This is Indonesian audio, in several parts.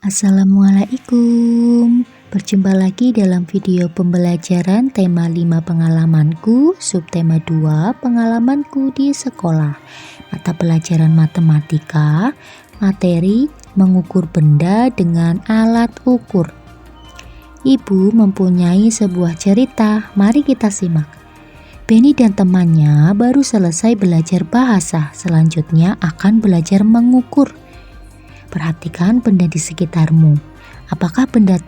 Assalamualaikum. Berjumpa lagi dalam video pembelajaran tema 5 pengalamanku, subtema 2 pengalamanku di sekolah. Mata pelajaran matematika, materi mengukur benda dengan alat ukur. Ibu mempunyai sebuah cerita, mari kita simak. Benny dan temannya baru selesai belajar bahasa, selanjutnya akan belajar mengukur. Perhatikan benda di sekitarmu. Apakah benda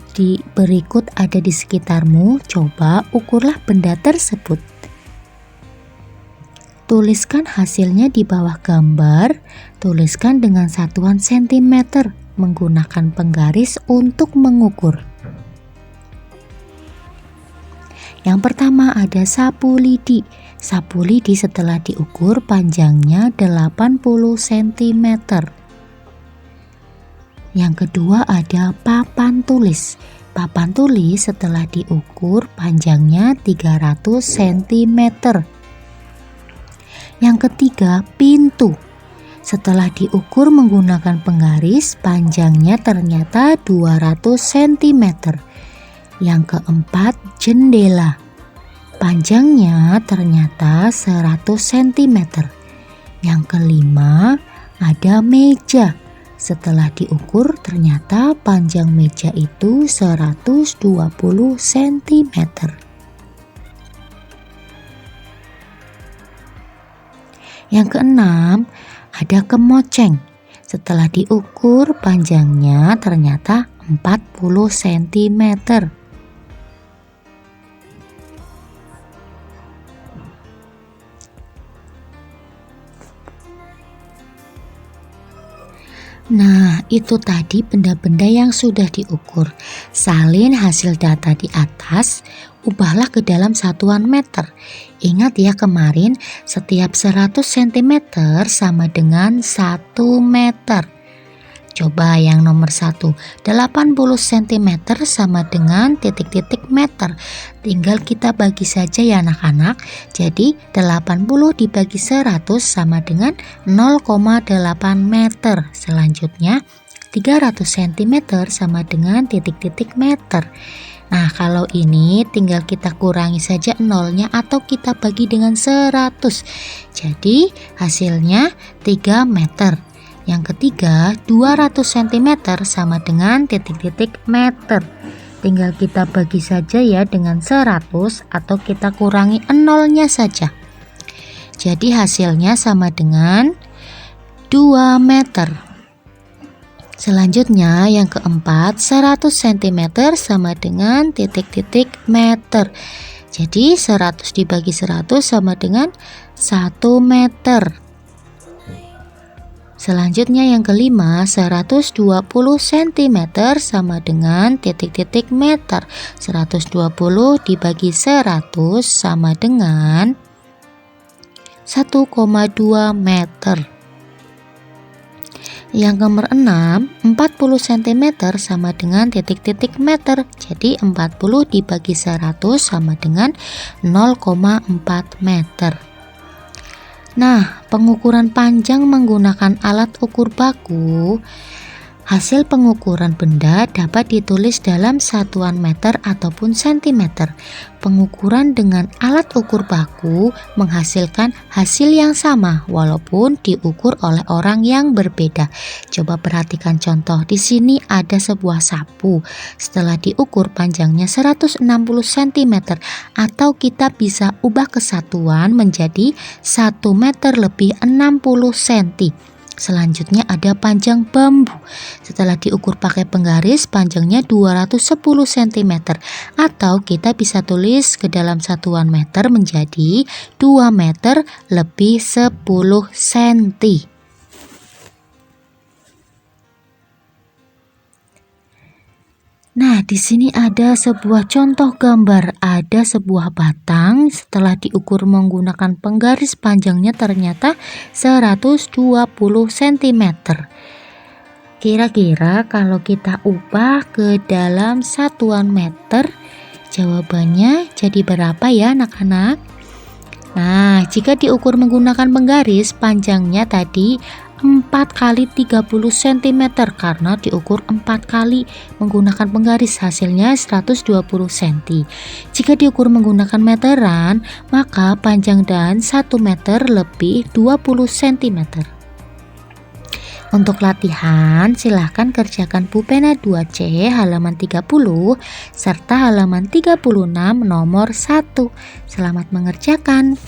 berikut ada di sekitarmu? Coba ukurlah benda tersebut. Tuliskan hasilnya di bawah gambar. Tuliskan dengan satuan sentimeter menggunakan penggaris untuk mengukur. Yang pertama ada sapu lidi. Sapu lidi setelah diukur panjangnya 80 cm. Yang kedua ada papan tulis. Papan tulis setelah diukur panjangnya 300 cm. Yang ketiga pintu. Setelah diukur menggunakan penggaris panjangnya ternyata 200 cm. Yang keempat jendela. Panjangnya ternyata 100 cm. Yang kelima ada meja. Setelah diukur ternyata panjang meja itu 120 cm. Yang keenam ada kemoceng. Setelah diukur panjangnya ternyata 40 cm. Nah, itu tadi benda-benda yang sudah diukur. Salin hasil data di atas, ubahlah ke dalam satuan meter. Ingat ya kemarin, setiap 100 cm sama dengan 1 meter. Coba yang nomor 1, 80 cm sama dengan titik-titik meter. Tinggal kita bagi saja ya anak-anak. Jadi 80 dibagi 100 sama dengan 0,8 meter. Selanjutnya 300 cm sama dengan titik-titik meter. Nah, kalau ini tinggal kita kurangi saja nolnya atau kita bagi dengan 100. Jadi hasilnya 3 meter. Yang ketiga, 200 cm sama dengan titik-titik meter. Tinggal kita bagi saja ya dengan 100 atau kita kurangi nolnya saja. Jadi hasilnya sama dengan 2 meter. Selanjutnya yang keempat, 100 cm sama dengan titik-titik meter. Jadi 100 dibagi 100 sama dengan 1 meter. Selanjutnya yang kelima, 120 cm sama dengan titik-titik meter. 120 dibagi 100 sama dengan 1,2 meter. Yang nomor 6, 40 cm sama dengan titik-titik meter. Jadi 40 dibagi 100 sama dengan 0,4 meter. Nah, pengukuran panjang menggunakan alat ukur baku. Hasil pengukuran benda dapat ditulis dalam satuan meter ataupun sentimeter. Pengukuran dengan alat ukur baku menghasilkan hasil yang sama walaupun diukur oleh orang yang berbeda. Coba perhatikan contoh. Di sini ada sebuah sapu. Setelah diukur panjangnya 160 cm atau kita bisa ubah kesatuan menjadi 1 meter lebih 60 cm. Selanjutnya ada panjang bambu. Setelah diukur pakai penggaris panjangnya 210 cm atau kita bisa tulis ke dalam satuan meter menjadi 2 meter lebih 10 cm. Nah, di sini ada sebuah contoh gambar. Ada sebuah batang, setelah diukur menggunakan penggaris panjangnya ternyata 120 cm. Kira-kira kalau kita ubah ke dalam satuan meter, jawabannya jadi berapa ya anak-anak? Nah, jika diukur menggunakan penggaris panjangnya tadi 4 kali 30 cm karena diukur 4 kali menggunakan penggaris, hasilnya 120 cm. Jika diukur menggunakan meteran, maka panjang dan 1 meter lebih 20 cm. Untuk latihan, silahkan kerjakan pulpena 2C halaman 30 serta halaman 36 nomor 1. Selamat mengerjakan.